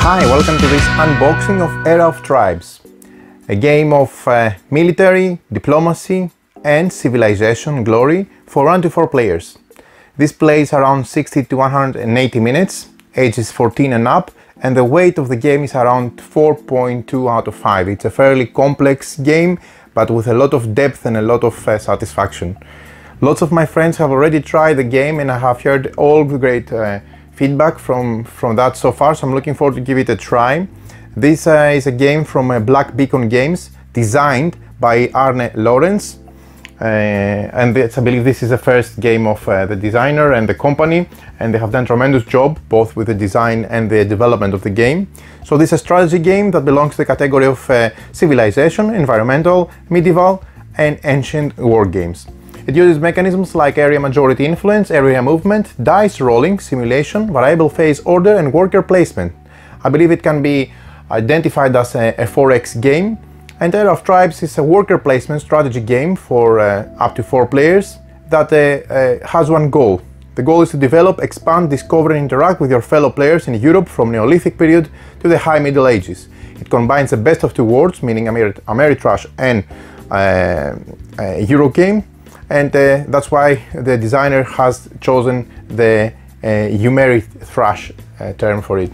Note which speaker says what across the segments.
Speaker 1: Hi, welcome to this unboxing of Era of Tribes, a game of military, diplomacy and civilization glory for 1 to 4 players. This plays around 60 to 180 minutes, ages 14 and up, and the weight of the game is around 4.2 out of 5. It's a fairly complex game, but with a lot of depth and a lot of satisfaction. Lots of my friends have already tried the game and I have heard all the great feedback from that so far, so I'm looking forward to give it a try. This is a game from Black Beacon Games, designed by Arne Lawrence, and I believe this is the first game of the designer and the company, and they have done a tremendous job both with the design and the development of the game. So this is a strategy game that belongs to the category of civilization, environmental, medieval and ancient war games. It uses mechanisms like area majority influence, area movement, dice rolling, simulation, variable phase order and worker placement. I believe it can be identified as a 4X game, and Era of Tribes is a worker placement strategy game for up to 4 players that has one goal. The goal is to develop, expand, discover and interact with your fellow players in Europe from Neolithic period to the High Middle Ages. It combines the best of 2 worlds, meaning Ameritrash and Eurogame. And that's why the designer has chosen the Ameritrash term for it.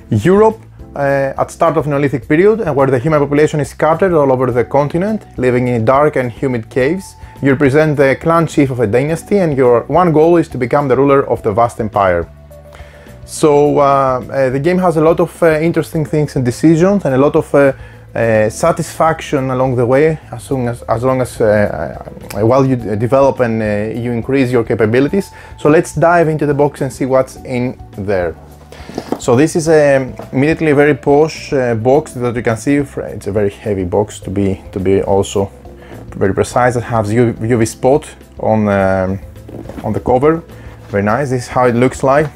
Speaker 1: Europe, at start of Neolithic period, where the human population is scattered all over the continent, living in dark and humid caves. You represent the clan chief of a dynasty, and your one goal is to become the ruler of the vast empire. So the game has a lot of interesting things and decisions, and a lot of satisfaction along the way, as long as while you develop and you increase your capabilities. So let's dive into the box and see what's in there. So this is immediately a very posh box that you can see. It's a very heavy box to be also very precise. It has UV spot on the cover. Very nice. This is how it looks like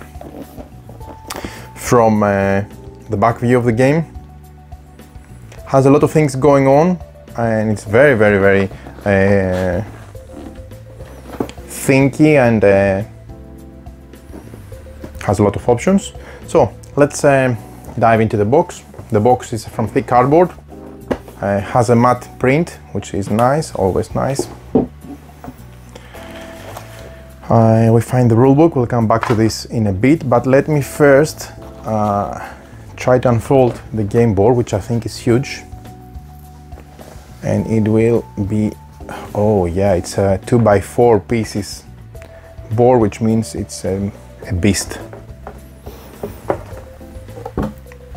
Speaker 1: from the back view of the game. Has a lot of things going on, and it's very thinky, and has a lot of options. So let's dive into the box. The box is from thick cardboard, has a matte print, which is nice, always nice. We find the rulebook. We'll come back to this in a bit, but let me first try to unfold the game board, which I think is huge, and it will be, oh yeah, it's a 2x4 pieces board, which means it's a beast,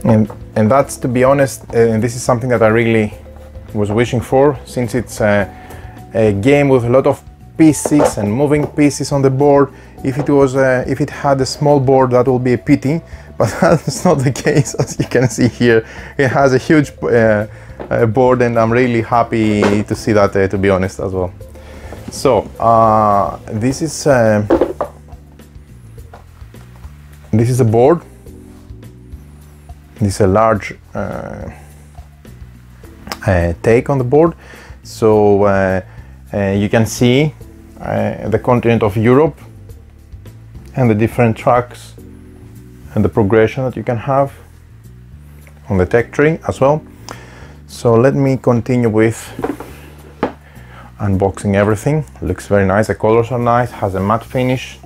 Speaker 1: and that's, to be honest, and this is something that I really was wishing for, since it's a game with a lot of pieces and moving pieces on the board. If it had a small board, that will be a pity, but that's not the case. As you can see here, it has a huge board, and I'm really happy to see that, to be honest, as well. So this is a board. This is a large take on the board. So you can see the continent of Europe and the different tracks and the progression that you can have on the tech tree as well. So let me continue with unboxing everything. Looks very nice, the colors are nice, has a matte finish.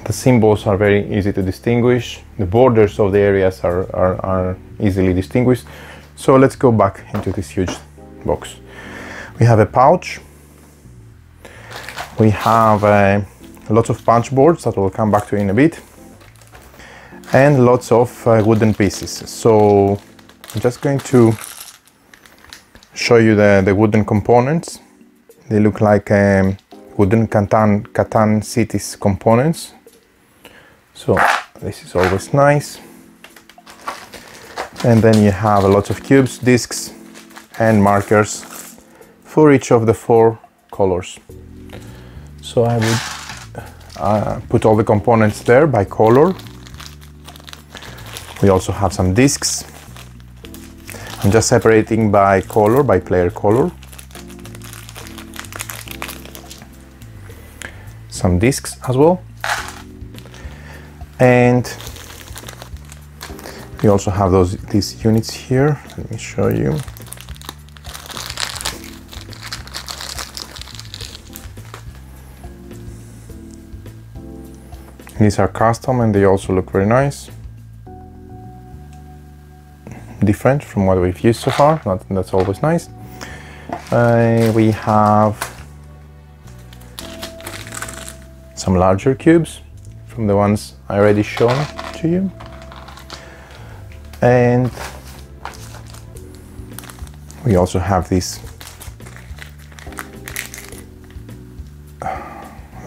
Speaker 1: The symbols are very easy to distinguish. The borders of the areas are easily distinguished. So let's go back into this huge box. We have a pouch. We have lots of punch boards that we'll come back to in a bit, and lots of wooden pieces. So I'm just going to show you the wooden components. They look like wooden Catan cities components. So this is always nice. And then you have lots of cubes, discs and markers for each of the 4 colors. So I would put all the components there by color. We also have some discs. I'm just separating by color, by player color. Some discs as well. And We also have these units here. Let me show you. These are custom and they also look very nice. Different from what we've used so far, that's always nice. We have some larger cubes from the ones I already shown to you. And we also have this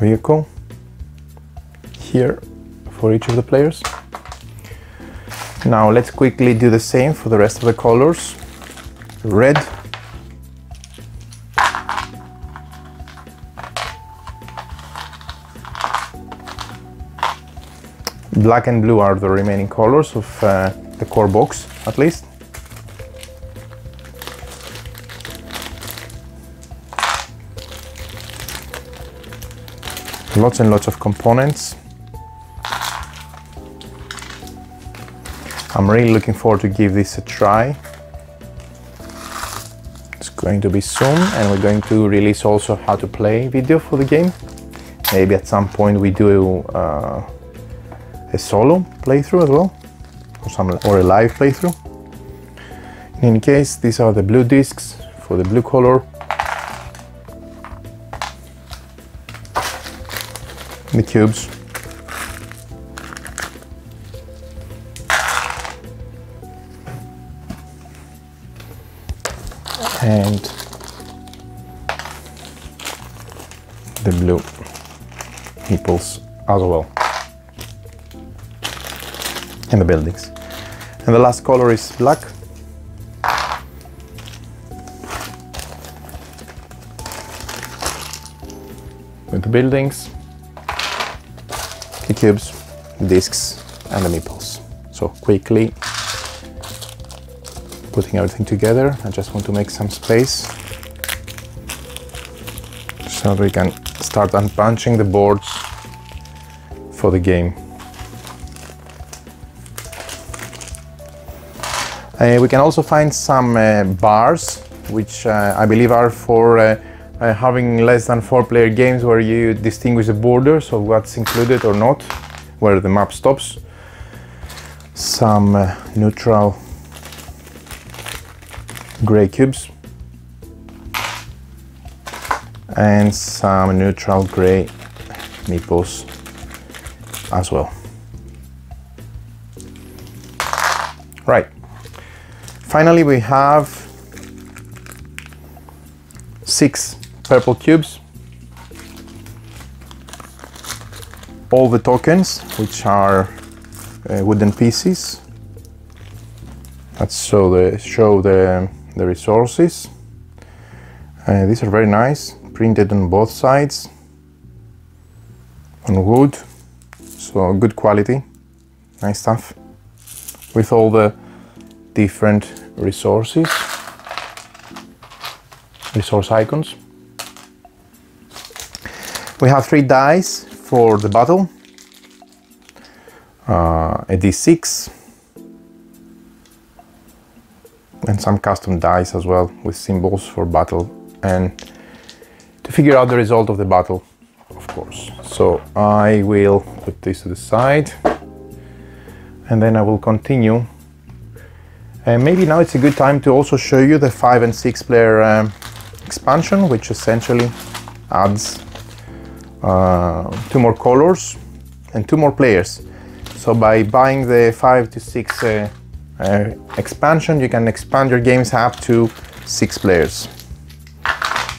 Speaker 1: vehicle here for each of the players. Now let's quickly do the same for the rest of the colors. Red, black and blue are the remaining colors of the core box, at least. Lots and lots of components. I'm really looking forward to give this a try. It's going to be soon, and we're going to release also how to play video for the game. Maybe at some point we do a solo playthrough as well, or a live playthrough. In any case, these are the blue discs for the blue color. The cubes. And the blue nipples as well, and the buildings. And the last color is black. With the buildings, the cubes, discs, and the meeples. So quickly putting everything together, I just want to make some space so that we can start unpunching the boards for the game. We can also find some bars, which I believe are for having less than 4-player games, where you distinguish the borders of what's included or not, where the map stops. Some neutral gray cubes and some neutral gray meeples as well. Right. Finally, we have 6 purple cubes. All the tokens, which are wooden pieces that show the resources. These are very nice, printed on both sides on wood, so good quality, nice stuff, with all the different resource icons. We have 3 dice for the battle, a d6, and some custom dice as well with symbols for battle and to figure out the result of the battle, of course. So I will put this to the side and then I will continue. And maybe now it's a good time to also show you the 5 and 6 player expansion, which essentially adds 2 more colors and 2 more players. So by buying the 5 to 6 expansion, you can expand your games up to 6 players.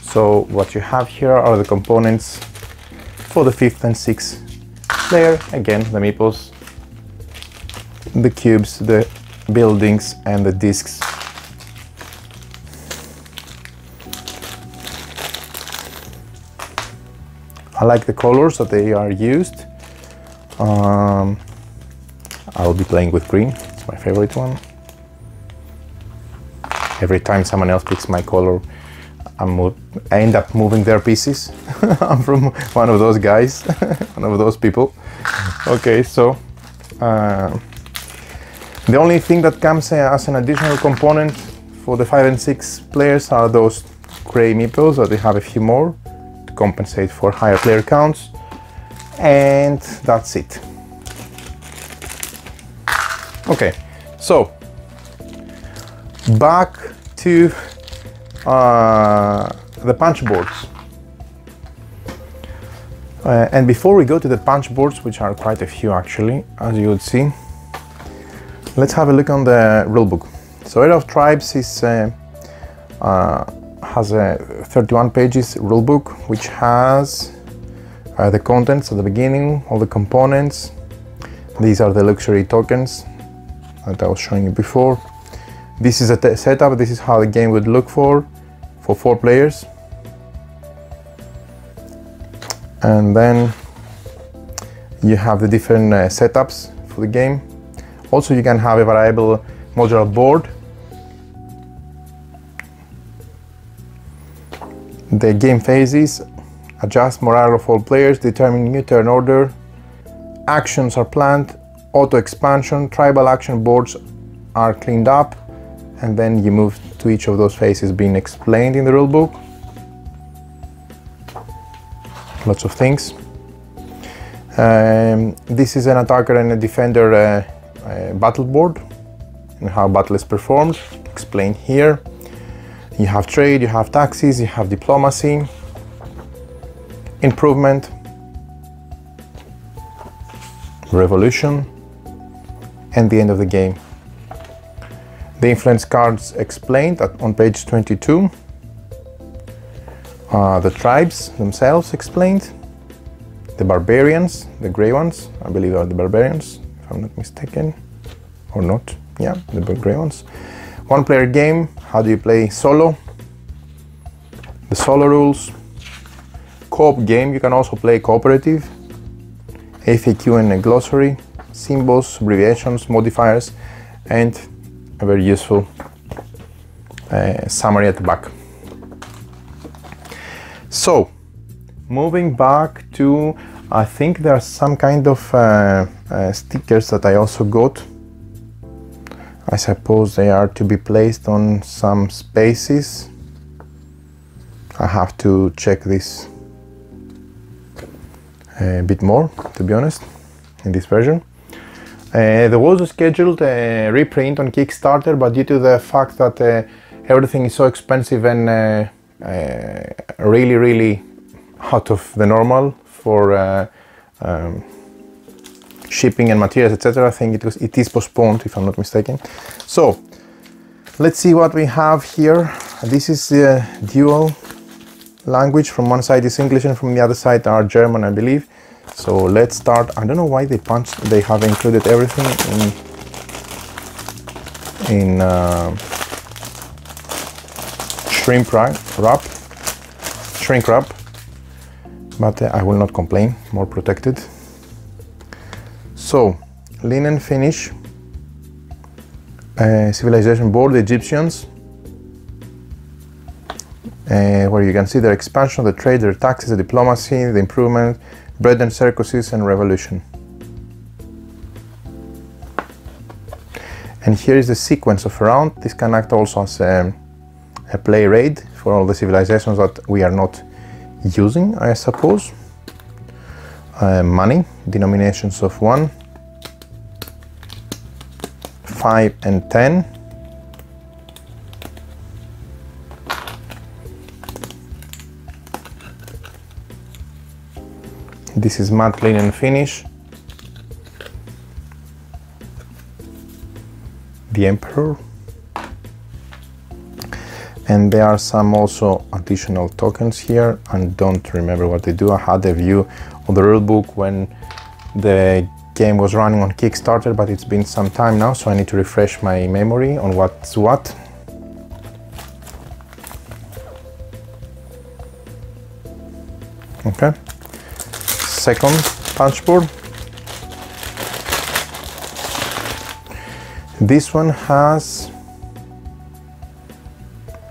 Speaker 1: So what you have here are the components for the 5th and 6th player. Again, the meeples, the cubes, the buildings, and the discs. I like the colors that they are used. I'll be playing with green. It's my favorite one. Every time someone else picks my color, I end up moving their pieces. I'm from one of those guys, one of those people. Okay, so The only thing that comes as an additional component for the 5 and 6 players are those gray meeples, that we have a few more to compensate for higher player counts, and that's it. Okay, so back to the punch boards. And before we go to the punch boards, which are quite a few actually, as you would see, let's have a look on the rulebook. So Era of Tribes is, has a 31 pages rulebook, which has the contents at the beginning, all the components. These are the luxury tokens that I was showing you before. This is a setup. This is how the game would look for 4 players. And then you have the different setups for the game. Also, you can have a variable modular board. The game phases: adjust morale of all players, determine new turn order, actions are planned, auto expansion, tribal action boards are cleaned up, and then you move to each of those phases being explained in the rulebook. Lots of things. This is an attacker and a defender battle board, and how battle is performed, explained here. You have trade, you have taxes, you have diplomacy, improvement, revolution, and the end of the game. The influence cards explained on page 22. The tribes themselves explained. The barbarians, the grey ones, I believe are the barbarians, if I'm not mistaken, or not. Yeah, the grey ones. 1 player game, how do you play solo? The solo rules. Co-op game, you can also play cooperative. FAQ and a glossary, symbols, abbreviations, modifiers, and a very useful summary at the back. So, moving back to, I think there are some kind of stickers that I also got. I suppose they are to be placed on some spaces. I have to check this a bit more, to be honest, in this version. There was a scheduled reprint on Kickstarter, but due to the fact that everything is so expensive and really out of the normal for shipping and materials, etc., I think it is postponed, if I'm not mistaken. So let's see what we have here. This is the dual language. From one side is English and from the other side are German, I believe. So let's start. I don't know why they have included everything in shrink wrap, but I will not complain, more protected. So, linen finish, civilization board, the Egyptians, where you can see their expansion, the trade, their taxes, the diplomacy, the improvement, bread and circuses, and revolution. And here is the sequence of a round. This can act also as a play raid for all the civilizations that we are not using, I suppose. Money, denominations of 1, 5 and 10. This is matte linen finish. The Emperor. And there are some also additional tokens here, and don't remember what they do. I had a view on the rulebook when the game was running on Kickstarter, but it's been some time now, so I need to refresh my memory on what's what. Okay. Second punch board. This one has,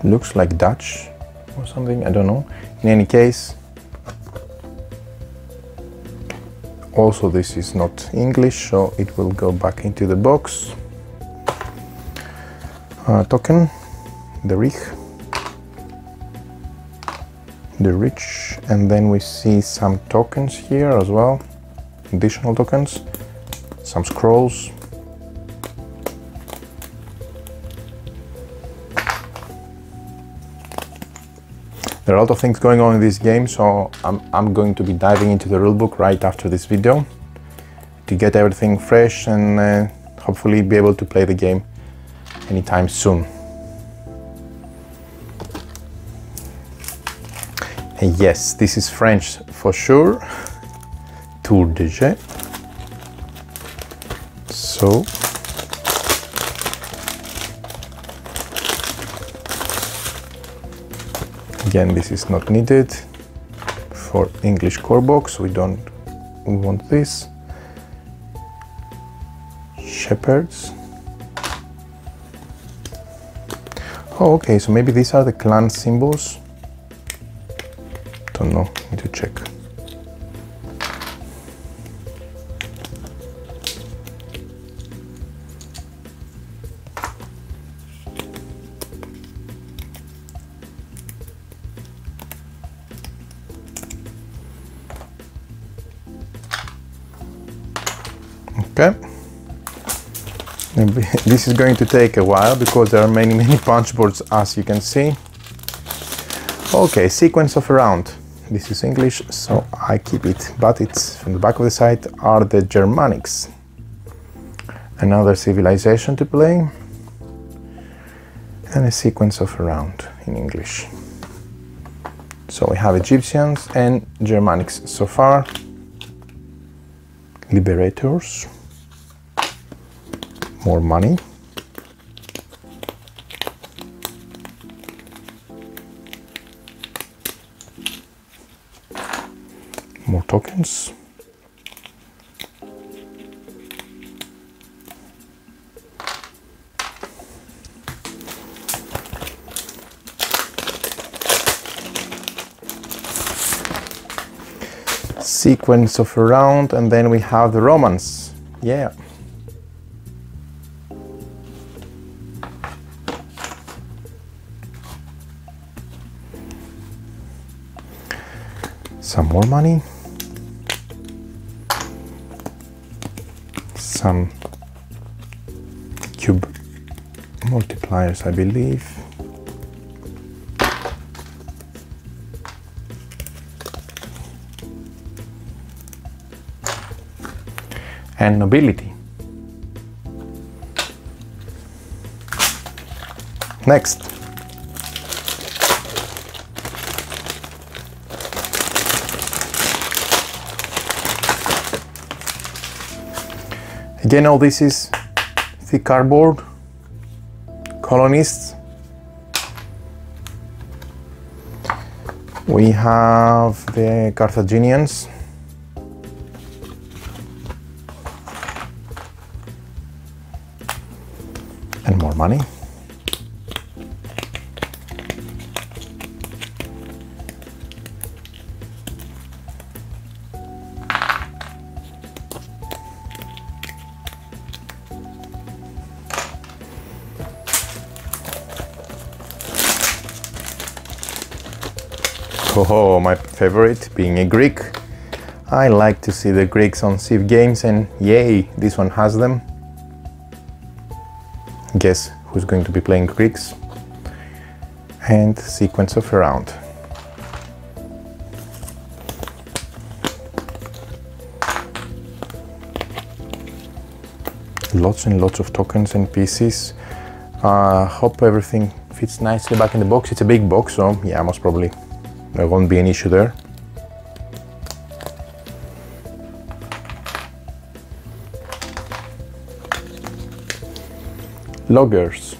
Speaker 1: looks like Dutch or something, I don't know. In any case, also this is not English, so it will go back into the box. token, the rich, and then we see some tokens here as well, additional tokens, some scrolls. There are a lot of things going on in this game, so I'm going to be diving into the rulebook right after this video to get everything fresh and hopefully be able to play the game anytime soon. And yes, this is French for sure. Tour de jet. So again, this is not needed for English core box. We want this. Shepherds. Oh, okay, so maybe these are the clan symbols. Don't know, need to check. Okay. This is going to take a while because there are many punch boards, as you can see. Okay, sequence of a round. This is English, so I keep it, but it's from the back of the side are the Germanics. Another civilization to play, and a sequence of a round in English. So we have Egyptians and Germanics so far. Liberators. More money. More tokens. Sequence of a round, and then we have the Romans. Yeah. Some more money, some cube multipliers, I believe, and nobility. Next. Again, all this is thick cardboard, colonists. We have the Carthaginians. And more money. Oh, my favorite, being a Greek. I like to see the Greeks on Civ games, and yay, this one has them. Guess who's going to be playing Greeks? And sequence of a round. Lots and lots of tokens and pieces. Hope everything fits nicely back in the box. It's a big box, so yeah, most probably there won't be an issue there. Lodgers.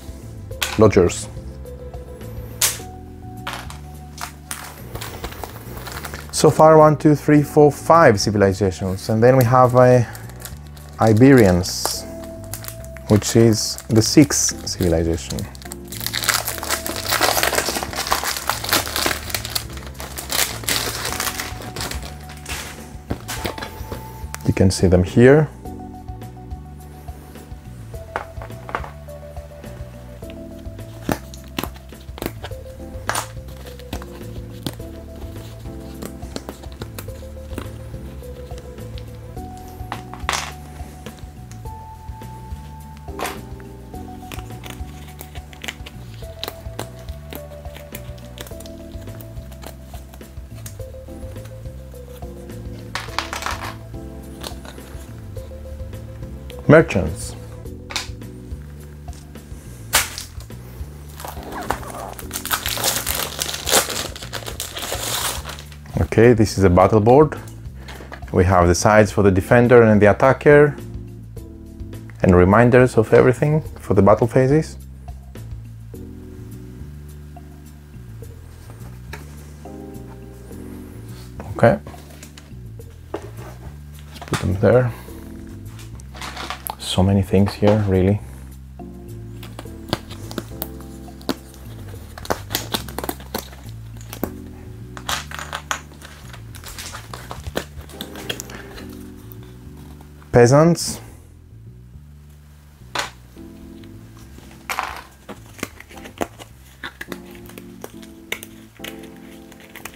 Speaker 1: So far 1, 2, 3, 4, 5 civilizations, and then we have Iberians, which is the 6th civilization. You can see them here. Merchants. Okay, this is a battle board. We have the sides for the defender and the attacker, and reminders of everything for the battle phases. Okay, let's put them there. So many things here, really. Peasants.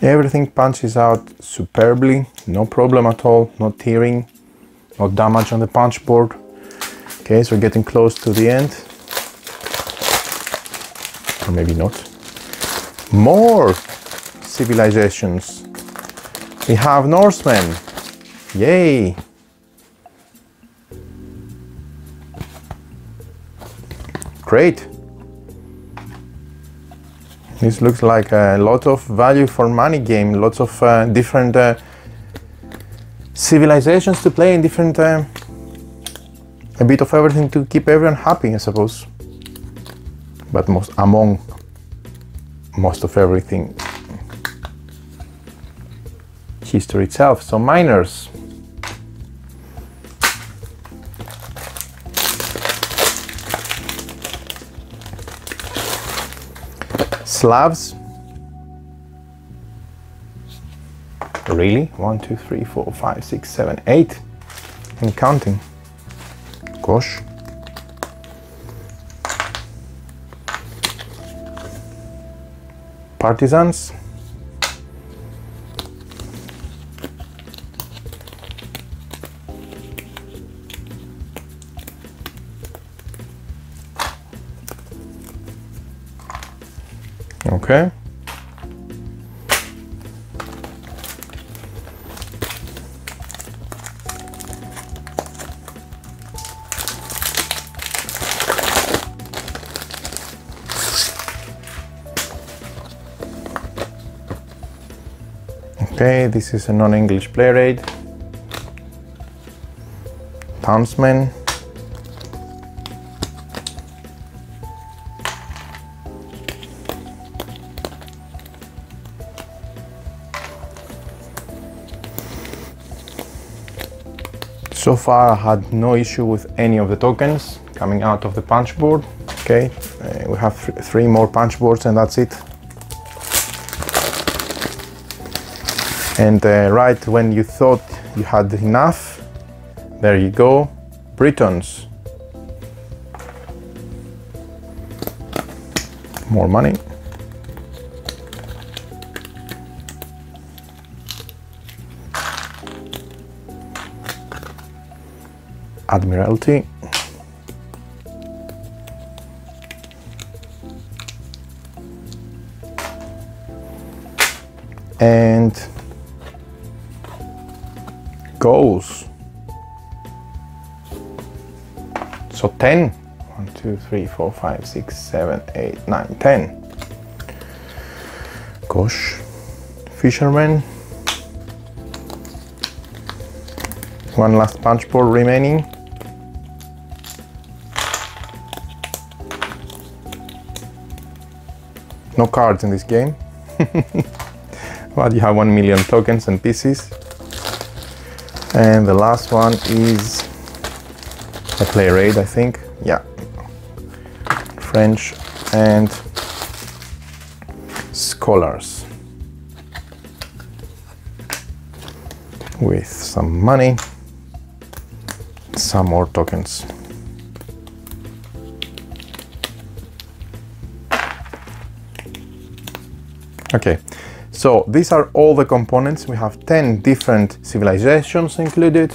Speaker 1: Everything punches out superbly, no problem at all, no tearing, no damage on the punch board. Okay, so we're getting close to the end. Or maybe not. More civilizations. We have Norsemen. Yay! Great. This looks like a lot of value for money game, lots of different civilizations to play in different, a bit of everything to keep everyone happy, I suppose. But among most of everything, history itself. So miners. Slavs. Really? 1, 2, 3, 4, 5, 6, 7, 8. And counting. Gosh. Partisans. Okay. Okay, this is a non-English player aid. Townsmen. So far I had no issue with any of the tokens coming out of the punch board. Okay, we have three more punch boards and that's it. And right when you thought you had enough, there you go, Britons. More money. Admiralty. And goals. So 10. 1, 2, 3, 4, 5, 6, 7, 8, 9, 10. Gosh. Fishermen. One last punch board remaining. No cards in this game. But you have 1 million tokens and pieces. And the last one is a player aid, I think. Yeah. French and scholars. With some money, some more tokens. Okay, so these are all the components. We have 10 different civilizations included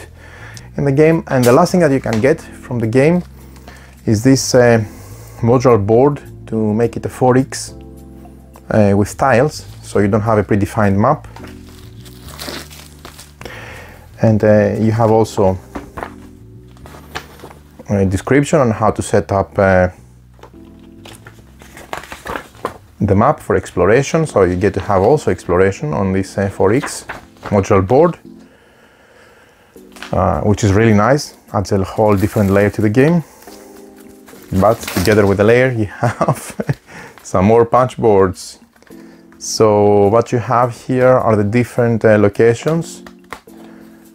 Speaker 1: in the game, and the last thing that you can get from the game is this modular board to make it a 4x with tiles, so you don't have a predefined map. And you have also description on how to set up the map for exploration, so you get to have also exploration on this 4X modular board, which is really nice, adds a whole different layer to the game. But together with the layer you have some more punch boards. So what you have here are the different locations,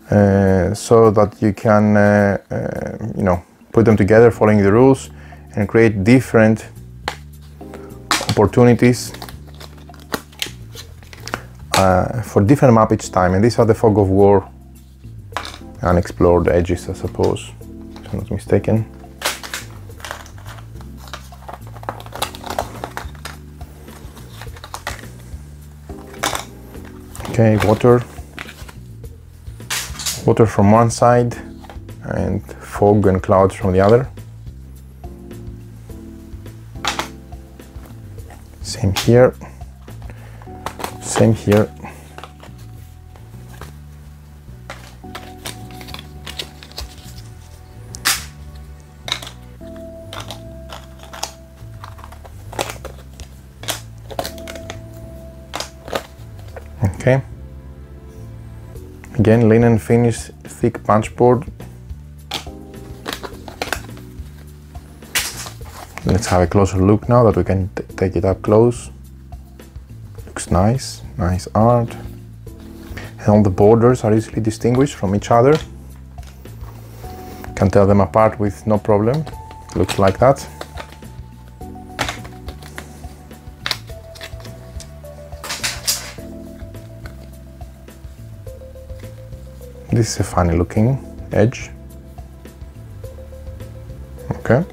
Speaker 1: so that you can you know, put them together following the rules and create different opportunities for different map each time. And these are the fog of war unexplored edges, I suppose, if I'm not mistaken. Okay, water from one side and fog and clouds from the other. Same here, same here. Okay. Again, linen finish, thick punch board. Let's have a closer look now that we can take it up close. Looks nice, nice art. And all the borders are easily distinguished from each other. Can tell them apart with no problem. Looks like that. This is a funny looking edge. Okay.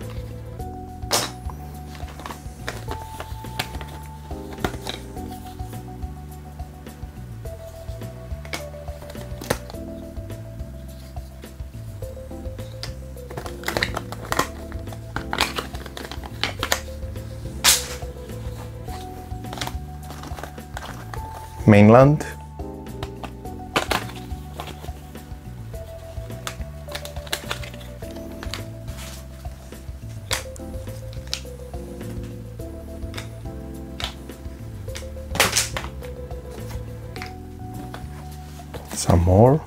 Speaker 1: Mainland. Some more.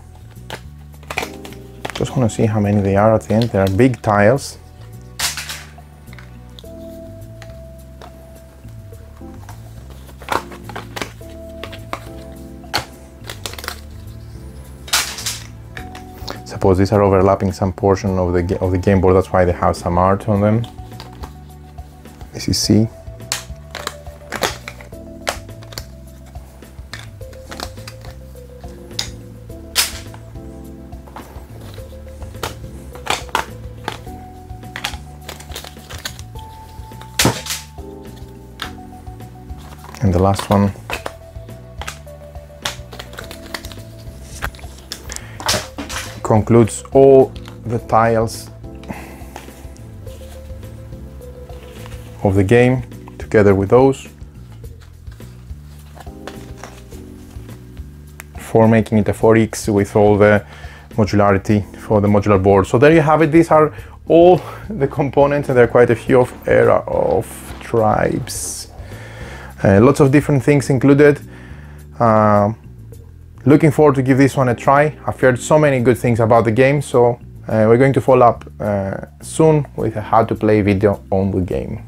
Speaker 1: Just want to see how many they are at the end. There are big tiles. Suppose these are overlapping some portion of the game board. That's why they have some art on them. As you see. And the last one. Concludes all the tiles of the game together with those for making it a 4X with all the modularity for the modular board. So there you have it. These are all the components, and there are quite a few of Era of Tribes. Lots of different things included. Looking forward to give this one a try. I've heard so many good things about the game, so we're going to follow up soon with a how to play video on the game.